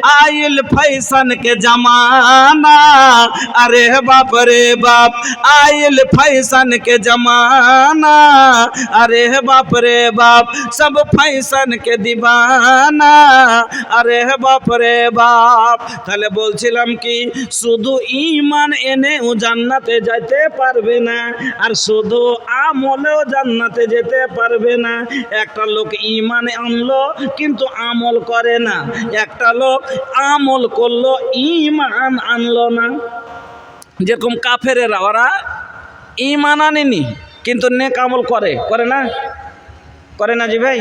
आइल फैशन के जमाना। अरे बाप रे बाप आइल फैशन के जमाना। अरे बाप रे बाप सब फैशन के दीवाना। अरे बाप रे बाप। তাহলে বলছিলাম কি শুধু ঈমান এনেও জান্নাতে যেতে পারবে না, আর শুধু আমলেও জান্নাতে যেতে পারবে না। একটা লোক ঈমান আনলো কিন্তু আমল করে না, একটা লোক আমল করলো ঈমান আনলো না। যেরকম কাফেরেরা, ওরা ঈমান আনেনি কিন্তু নেক আমল করে, করে না? করে না জি ভাই?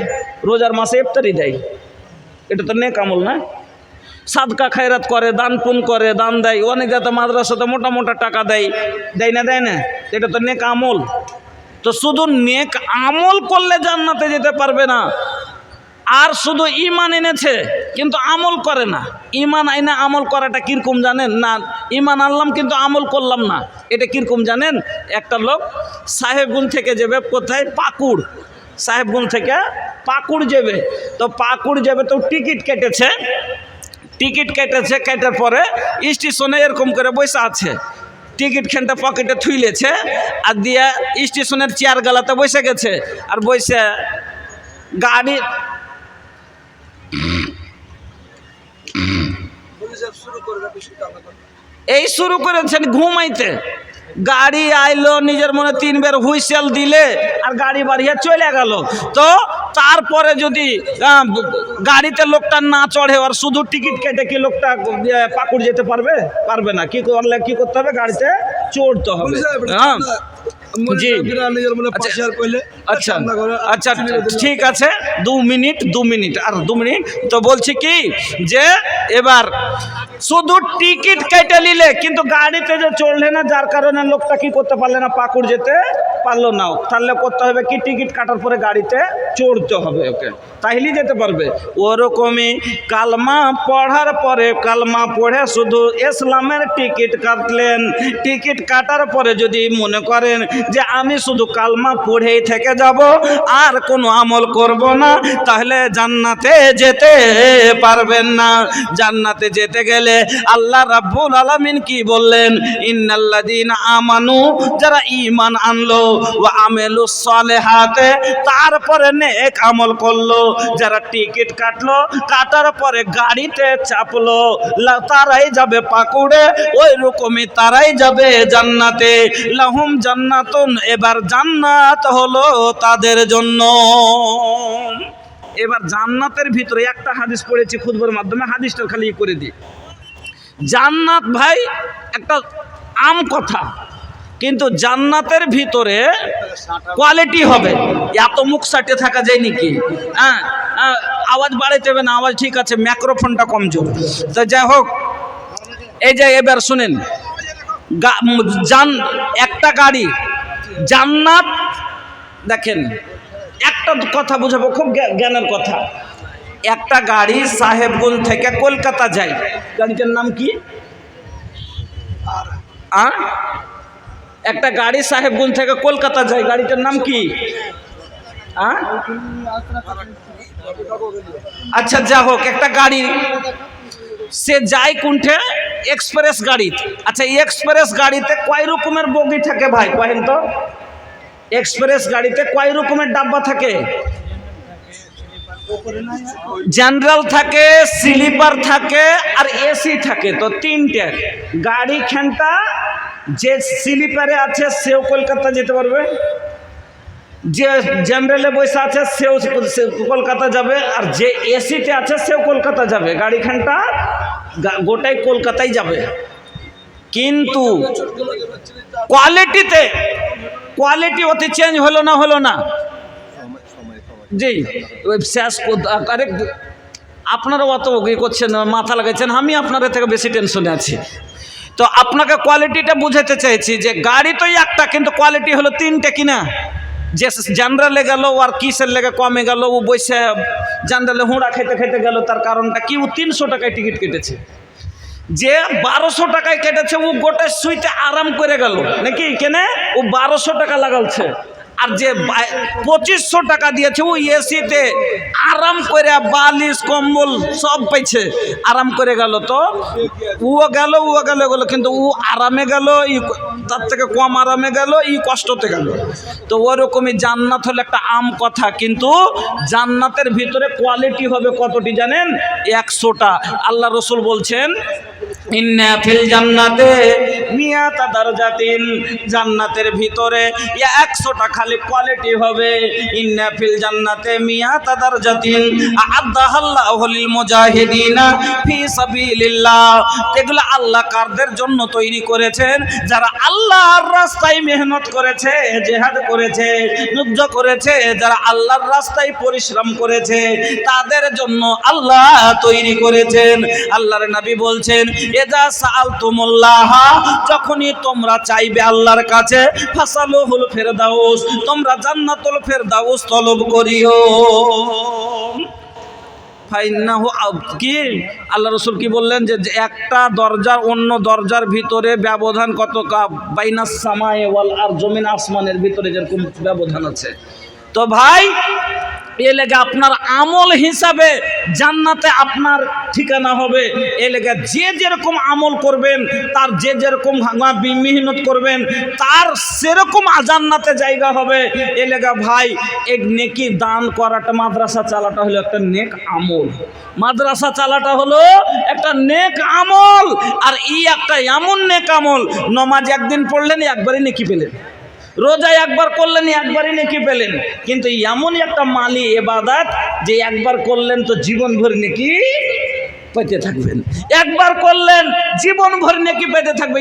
রোজার মাসে ইফতারি দেয়, এটা তো নেক আমল না? সাদকা খায়রাত করে, দান পুন করে, দান দেয়, অনেক যাতে মাদ্রাসাতে মোটা মোটা টাকা দেয়, দেয় না? দেয় না? এটা তো নেক আমল। তো শুধু নেক আমল করলে জান্নাতে যেতে পারবে না। আর শুধু ঈমান এনেছে কিন্তু আমল করে না। ঈমান আইনা আমল করাটা কীরকম জানেন? না ঈমান আনলাম কিন্তু আমল করলাম না, এটা কীরকম জানেন? একটা লোক সাহেবগঞ্জ থেকে যাবে কোথায়? পাকুড়। সাহেবগঞ্জ থেকে পাকুড় যাবে, তো পাকুড় যাবে তো টিকিট কেটেছে, টিকিট কেটেছে, কেটার পরে স্টেশনে এরকম করে বসে আছে, টিকিট খানটা পকেটে থুইলেছে আর দিয়া স্টেশনের চেয়ার গালাতে বসে গেছে। আর বসে গাড়ি এই শুরু করেছেন ঘুমাইতে। গাড়ি আইলো, নিজের মনে 3 বার হুইসেল দিলে আর গাড়ি বাড়িয়ে চলে গেল। তো তারপরে যদি গাড়িতে লোকটা না চড়ে আর শুধু টিকিট কেটে কি লোকটা পাকুড় যেতে পারবে? পারবে না। কি করলে কি করতে হবে? গাড়িতে চড়তে হবে। হ্যাঁ জি, আচ্ছা আচ্ছা ঠিক আছে, 2 মিনিট আর 2 মিনিট। তো বলছি কি যে এবার শুধু টিকিট কেটে নিলে কিন্তু গাড়িতে যে চড়লে না, যার কারণে লোকটা কি করতে পারলে না, পাকুড় যেতে পারলো না। তাহলে করতে হবে কি? টিকিট কাটার পরে গাড়িতে চড়তে হবে ওকে, তাইলেই যেতে পারবে। ওরকমই কালমা পড়ার পরে, কালমা পড়ে শুধু ইসলামের টিকিট কাটলেন, টিকিট কাটার পরে যদি মনে করেন যে আমি শুধু কালমা পড়েই থেকে যাব আর কোনো আমল করব না, তাহলে জান্নাতে যেতে পারবেন না। জান্নাতে যেতে গেলে আল্লাহ রাব্বুল আলামিন কি বললেন? ইন্নাল্লাযীনা আমানু, যারা ঈমান আনলো, ওয়া আমিলুস সালিহাতে, তারপরে নেক আমল করলো, যারা টিকিট কাটলো, কাটার পরে গাড়িতে চাপলো, তারাই যাবে পাকুড়ে, ওই রকমই তারাই যাবে জান্নাতে। লাহুম জান্নাতুন, এবার জান্নাত হলো তাদের জন্য। এবার জান্নাতের ভিতরে একটা হাদিস পড়েছি খুতবার মাধ্যমে, হাদিসটা খালি করে দিই। জান্নাত ভাই একটা আম কথা, কিন্তু জান্নাতের ভিতরে কোয়ালিটি হবে। এত মুখ সাটে থাকা যায় নাকি? হ্যাঁ, আওয়াজ বাড়াইতে হবে না, আওয়াজ ঠিক আছে, মাইক্রোফোনটা কমজোর। তো যাই হোক, এই যে এবার শুনেন, একটা গাড়ি জান্নাত, দেখেন একটা কথা বুঝাবো, খুব জ্ঞানের কথা। একটা গাড়ি সাহেবগঞ্জ থেকে কলকাতা যায়, গাড়িটার নাম কি? একটা গাড়ি সাহেবগঞ্জ থেকে কলকাতা যায়, গাড়িটার নাম কি? আচ্ছা যা হোক, একটা গাড়ি সে যায় কোনঠে? এক্সপ্রেস গাড়িতে। আচ্ছা এক্সপ্রেস গাড়িতে কয় রকমের বগি থাকে ভাই কহেন তো? এক্সপ্রেস গাড়িতে কয় রকমের ডাব্বা থাকে? জেনারেল থাকে, স্লিপার থাকে আর এসি থাকে, তো 3টে। গাড়ি খানটা যে স্লিপারে আছে সেও কলকাতা যেতে পারবে, যে জেনারেলে বসে আছে সেও কলকাতা যাবে, আর যে এসিতে আছে সেও কলকাতা যাবে। গাড়িখানটা গোটাই কলকাতায় যাবে। কিন্তু কোয়ালিটি অতি চেঞ্জ হলো না? জি, শেষ আপনারা অত করছেন, মাথা লাগাইছেন, আমি আপনাদের থেকে বেশি টেনশনে আছি। তো আপনাকে কোয়ালিটিটা বুঝাতে চাইছি যে গাড়ি তো একটা, কিন্তু কোয়ালিটি হলো 3টে কিনা। যে জেনারেলে গেল আর কিসের লেগে কমে গেল, ও বসে জেনারেলে হুঁড়া খেতে খেতে গেল, তার কারণটা কি? ও 300 টাকায় টিকিট কেটেছে। যে 1200 টাকায় কেটেছে ও গোটা সুইতে আরাম করে গেল নাকি? কেনে? ও 1200 টাকা লাগালছে। আর যে 2500 টাকা দিয়েছে ও এসিতে আরাম করে বালিশ কম্বল সব পাইছে, আরাম করে গেল। তো ও গেল গেল, কিন্তু ও আরামে গেল, তার থেকে কম আরামে গেল, কষ্টতে গেল। তো ওরকমই জান্নাত হলো একটা আম কথা, কিন্তু জান্নাতের ভিতরে কোয়ালিটি হবে কতটি জানেন? 100টা। আল্লাহ রসুল বলছেন ইন্না ফিল জান্নাতে মিয়াতা দারজাতিন, জান্নাতের ভিতরে 100টা খালি কোয়ালিটি হবে। ইন্না ফিল জান্নাতে মিয়াতা দারজাতিন আ'আদাহাল্লাহু লিল মুজাহিদিনা ফি সাবিলিল্লাহ। এগুলো আল্লাহ কারদের জন্য তৈরি করেছেন, যারা আল্লাহর রাস্তায় মেহনত করেছে, জিহাদ করেছে, যুদ্ধ করেছে, যারা আল্লাহর রাস্তায় পরিশ্রম করেছে, তাদের জন্য আল্লাহ তৈরি করেছেন। আল্লাহর নবী বলছেন এজা সাআলতুমুল্লাহ, যখনই তোমরা চাইবে আল্লাহর কাছে, ফাসালুহুল ফিরদাউস, তোমরা জান্নাতুল ফিরদাউস তলব করিও। কি আল্লাহ রসুল কি বললেন? যে একটা দরজার অন্য দরজার ভিতরে ব্যবধান কত? বাইনাস সামায়ে ওয়াল আরদ, জমিন আসমানের ভিতরে যেরকম ব্যবধান আছে। তো ভাই এ লেগে আপনার আমল হিসাবে জান্নাতে আপনার ঠিকানা হবে। এ লেগে যে যেরকম আমল করবেন, তার যে যেরকম মেহনত করবেন, তার সেরকম জান্নাতে জায়গা হবে। এ লেগে ভাই এক নেকি দান করাটা, মাদ্রাসা চালাটা হলো একটা নেক আমল। মাদ্রাসা চালাটা হলো একটা নেক আমল। আর একটা এমন নেক আমল, নমাজ একদিন পড়লেন একবারই নেকি পেলেন, রোজা একবার করলেন একবারই নেকি পেলেন। কিন্তু এমনই একটা মালি ইবাদত যে একবার করলেন তো জীবন ভর নেকি পেতে থাকবেন, একবার করলেন জীবন ভর নেকি পেতে থাকবে।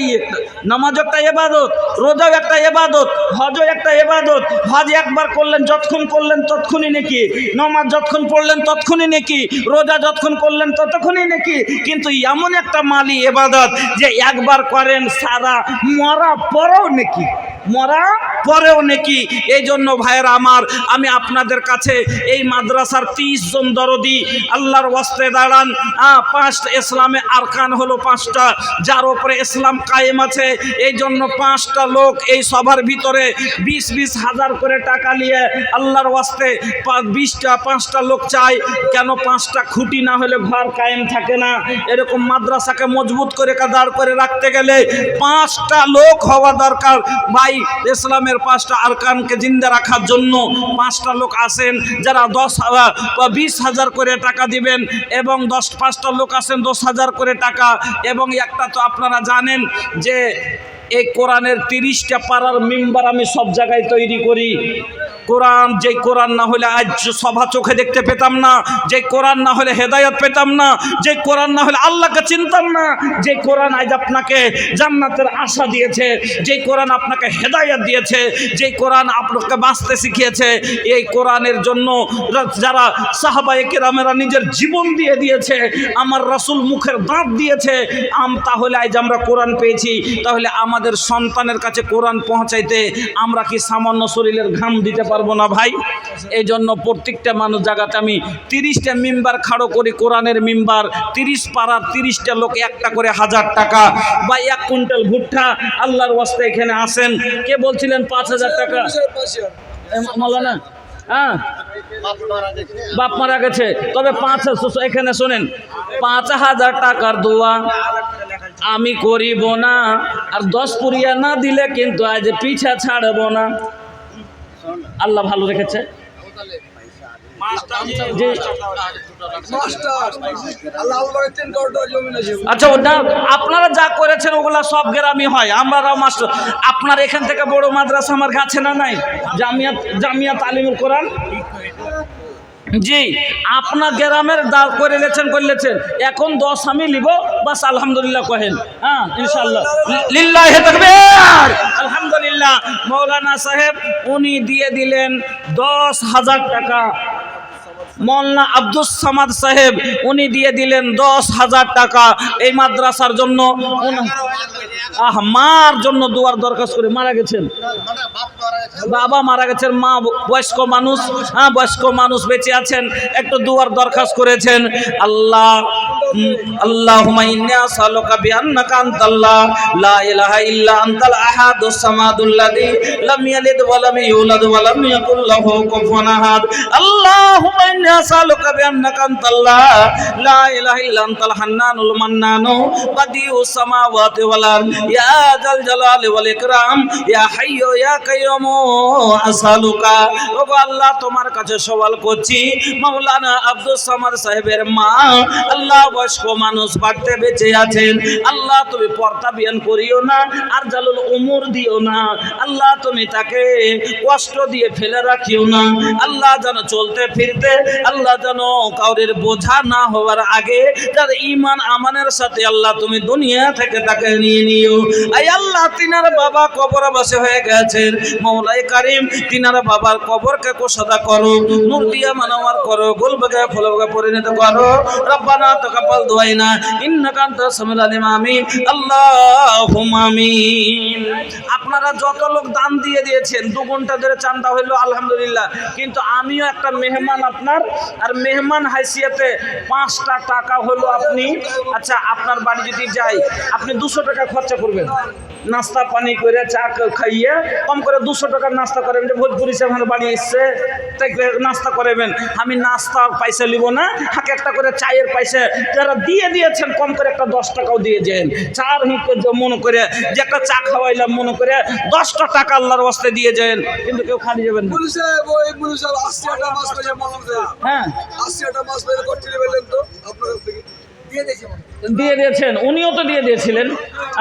নামাজ একটা ইবাদত, রোজাও একটা ইবাদত, হজও একটা ইবাদত। হজ একবার করলেন, যতক্ষণ করলেন ততক্ষণই নেকি, নামাজ যতক্ষণ পড়লেন ততক্ষণই নেকি, রোজা যতক্ষণ করলেন ততক্ষণই নেকি। কিন্তু এমন একটা মালি ইবাদত যে একবার করেন সারা মরা পরেও নেকি, মরা পরেও নেকি। এই জন্য ভাইয়েরা আমার, আমি আপনাদের কাছে এই মাদ্রাসার 30 জন দরদি আল্লাহর ওয়াস্তে দাঁড়ান। 5টা ইসলামে আরকান হলো 5টা, যার উপরে ইসলাম কায়েম আছে। এই জন্য 5টা লোক এই সভার ভিতরে 20-20 হাজার করে টাকা নিয়ে আল্লাহর ওয়াস্তে 5টা লোক চাই। কেন? 5টা খুঁটি না হলে ঘর কায়েম থাকে না। এরকম মাদ্রাসাকে মজবুত করে দাঁড় করে রাখতে গেলে 5টা লোক হওয়া দরকার। ভাই ইসলামের 5টা আরকানকে জিন্দা রাখার জন্য 5টা লোক আসেন, যারা 20 হাজার করে টাকা দিবেন, এবং 5টা লোক আসেন 10 হাজার করে টাকা। এবং একটা তো আপনারা জানেন যে এই কোরআনের 30টা পাড়ার মেম্বার আমি সব জায়গায় তৈরি করি। কোরআন, যে কোরআন না হলে আজ সভা চোখে দেখতে পেতাম না, যে কোরআন না হলে হেদায়েত পেতাম না, যে কোরআন না হলে আল্লাহকে চিনতাম না, যে কোরআন আজ আপনাকে জান্নাতের আশা দিয়েছে, যে কোরআন আপনাকে হেদায়েত দিয়েছে, যে কোরআন আপনাকে বাঁচতে শিখিয়েছে, এই কোরআনের জন্য যারা সাহাবায়ে কেরামেরা নিজের জীবন দিয়ে দিয়েছে, আমার রাসূল মুখের দাঁত দিয়েছে, তাহলে আজ আমরা কোরআন পেয়েছি। তাহলে আমাদের সন্তানের কাছে কোরআন পৌঁছাইতে আমরা কি সামান্য শরীরের ঘাম দিতে পারবো না ভাই? এই জন্য প্রত্যেকটা মানুষ জায়গাতে আমি 30টা মেম্বার খাড়ো করি, কোরআনের মেম্বার। 30 পাড়ার 30টা লোক একটা করে 1000 টাকা বা 1 কুইন্টাল ভুট্টা আল্লাহর ওয়াস্তে এখানে আসেন। কে বলছিলেন 5000 টাকা? মাওলানা, হ্যাঁ বাপ মারা গেছে, তবে 500, এখানে শোনেন, 5000 টাকার দোয়া আমি করিব না, আর 10 পুরিয়া না দিলে কিন্তু আজ পিছা ছাড়ব না। আল্লাহ ভালো রেখেছে। আচ্ছা, ওটা আপনারা যা করেছেন ওগুলা সব গ্রামই হয়, আমরাও মাস্টার। আপনার এখান থেকে বড় মাদ্রাসা আমার কাছে না নাই, জামিয়া তালিমুল কোরআন। জি, আপনার গ্রামের দাঁড় করে করলেছেন। এখন 10 আমি লিব, বাস আলহামদুলিল্লাহ কহেন। হ্যাঁ ইনশাআল্লাহ, লিল্লাহি তাকবীর, আলহামদুলিল্লাহ। মৌলানা সাহেব উনি দিয়ে দিলেন 10,000 টাকা। মৌলানা আব্দুস সামাদ সাহেব উনি দিয়ে দিলেন 10,000 টাকা এই মাদ্রাসার জন্য। মার জন্য দুয়ার দরখাস্ত করে মারা গেছেন, বাবা মারা গেছেন, মা বয়স্ক মানুষ, বয়স্ক মানুষ বেঁচে আছেন, একটু দুয়ার দরখাস্ত করেছেন। আল্লাহ আল্লাহুম্মা ইন্নী আসআলুকা বিআন্নাকা আনতাল্লাহ লা ইলাহা ইল্লা আনতাল আহাদুস সামাদুল্লাযী লাম ইয়ালিদ ওয়া লাম ইউলাদ ওয়া লাম ইয়াকুল লাহু কুফুয়ান আহাদ। আল্লাহুম্মা ইন্নী আসআলুকা বিআন্নাকা আনতাল্লাহ লা ইলাহা ইল্লা আনতাল হান্নানুল মান্নানু বাদিউস সামাওয়াতি ওয়াল আরদ ইয়া যাল জালালি ওয়াল ইকরাম ইয়া হাইয়্যু ইয়া কাইয়্যুম আসআলুকা। ওগো আল্লাহ তোমার কাছে সওয়াল করছি মাওলানা আব্দুস সামাদ সাহেবের মা আল্লাহ বয়স্ক মানুষ বাড়তে বেঁচে আছেন, আল্লাহ তুমি পর্দা বিয়ান করিও না আর জালুল উমর দিও না, আল্লাহ তুমি তাকে কষ্ট দিয়ে ফেলে রাখিও না, আল্লাহ যেন চলতে ফিরতে আল্লাহ যেন কাউরের বোঝা না হওয়ার আগে যার ঈমান আমানের সাথে আল্লাহ তুমি দুনিয়া থেকে তাকে নিয়ে নিও। আই আল্লাহ তিনার বাবা কবরবাসী হয়ে গেছেন, মওলাই কারীম তিনার বাবার কবরকে কোষাদা করো, নূর দিয়া মানওয়ার করো, গোলবাগে ফলবাগে পরিণত করো। রব্বানা তাকাব্বাল দুআইনা ইন্নাকা আনতাস সামিউল আলিম। আমিন আল্লাহুম্মা আমিন। আপনারা যত লোক দান দিয়ে দিয়েছেন 2 ঘন্টা ধরে চান্দা হইলো আলহামদুলিল্লাহ, কিন্তু আমিও একটা মেহমান আপনার, আর মেহমান হাইসিয়াতে 5টা টাকা হলো আপনি, আচ্ছা আপনার বাড়ি যদি যাই আপনি 200 টাকা খরচা করবেন, নাস্তা পানি করে চা খাইয়ে কম করে 200 টাকার নাস্তা করবেন, যে ভোজপুরি সে আমার বাড়ি এসছে তাই নাস্তা করবেন, আমি নাস্তা পয়সা নিব না, হাতে একটা করে চায়ের পয়সা যারা দিয়ে দিয়েছেন কম করে একটা 10 টাকাও দিয়ে যান, চার মনে করে যে একটা চা খাওয়াইলাম মনে করে 10টা টাকা আল্লাহর ওয়াস্তে দিয়ে যান, কিন্তু কেউ খালি যাবেন না। হ্যাঁ 80টা মাস বের করতে বললেন তো আপনার থেকে দিয়ে দিয়েছেন, উনিও তো দিয়ে দিয়েছিলেন।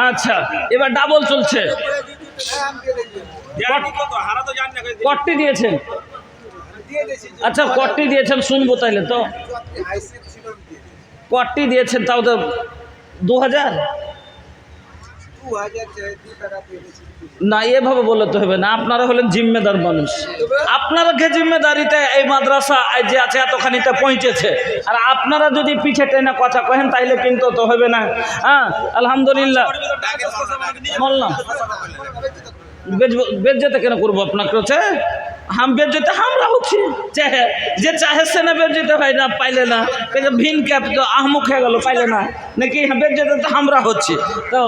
আচ্ছা এবার ডাবল চলছে, কটটি দিয়েছেন, আচ্ছা কটটি দিয়েছেন শুনবো তাইলে তো, কটটি দিয়েছেন তাও তো 2000 না, এভাবে বললে তো হবে না, আপনারা হলেন জিম্মেদার মানুষ, আপনারা কে জিম্মেদারিতে এই মাদ্রাসা যে আছে এতখানিতে পৌঁছেছে, আর আপনারা যদি পিছে টেনে কথা কহেন তাইলে কিন্তু তো হবে না। হ্যাঁ আলহামদুলিল্লাহ বললাম বেজ্জতে কেন করবো আপনাকে, হচ্ছে হাম বেজ্জতে আমরা হচ্ছি, চাহে যে চাহে সে না বেজ্জতে হয় না, পাইলে না ভিন ক্যাপ তো আহমুখ হয়ে গেল পাইলে না নাকি, বেজ্জতে তো আমরা হচ্ছি। তো